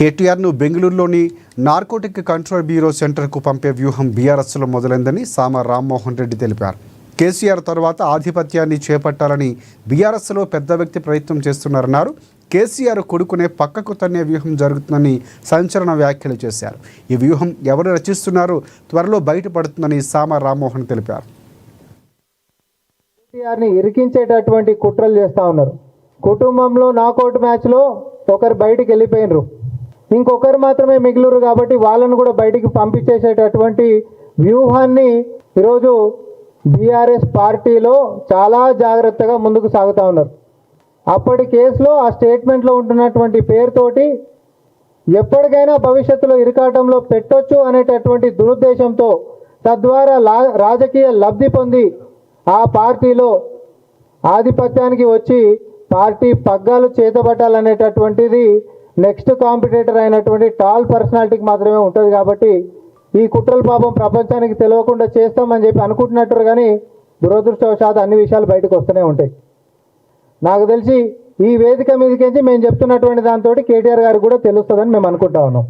కేటీఆర్ను బెంగళూరులోని narcotic control bureau సెంటర్కు పంపే వ్యూహం బీఆర్ఎస్లో మొదలైందని సామ రామ్మోహన్ రెడ్డి తెలిపారు. కేసీఆర్ తర్వాత ఆధిపత్యాన్ని చేపట్టాలని బీఆర్ఎస్లో పెద్ద వ్యక్తి ప్రయత్నం చేస్తున్నారన్నారు. కేసీఆర్ కొడుకునే పక్కకు తన్నే వ్యూహం జరుగుతుందని సంచలన వ్యాఖ్యలు చేశారు. ఈ వ్యూహం ఎవరు రచిస్తున్నారో త్వరలో బయటపడుతుందని సామ రామ్మోహన్ తెలిపారు. కేసీఆర్ని ఇరికించేటటువంటి కుట్రలు చేస్తూ ఉన్నారు. కుటుంబంలో నాకౌట్ మ్యాచ్లో ఒకరు బయటికి వెళ్ళిపోయినరు, ఇంకొకరు మాత్రమే మిగిలిరు. కాబట్టి వాళ్ళను కూడా బయటికి పంపించేసేటటువంటి వ్యూహాన్ని ఈరోజు బీఆర్ఎస్ పార్టీలో చాలా జాగ్రత్తగా ముందుకు సాగుతూ ఉన్నారు. అప్పటి కేసులో ఆ స్టేట్మెంట్లో ఉంటున్నటువంటి పేరుతోటి ఎప్పటికైనా భవిష్యత్తులో ఇరకాటంలో పెట్టొచ్చు అనేటటువంటి దురుద్దేశంతో తద్వారా రాజకీయ లబ్ధి పొంది ఆ పార్టీలో ఆధిపత్యానికి వచ్చి పార్టీ పగ్గాలు చేతబట్టాలనేటటువంటిది నెక్స్ట్ కాంపిటేటర్ అయినటువంటి టాల్ పర్సనాలిటీకి మాత్రమే ఉంటుంది. కాబట్టి ఈ కుట్రల పాపం ప్రపంచానికి తెలియకుండా చేస్తామని చెప్పి అనుకుంటున్నట్టు, కానీ దురదృష్టవశాత్తు అన్ని విషయాలు బయటకు వస్తూనే ఉంటాయి. నాకు తెలిసి ఈ వేదిక మీదకించి మేము చెప్తున్నటువంటి దాంతో కేటీఆర్ గారికి కూడా తెలుస్తుందని మేము అనుకుంటా ఉన్నాం.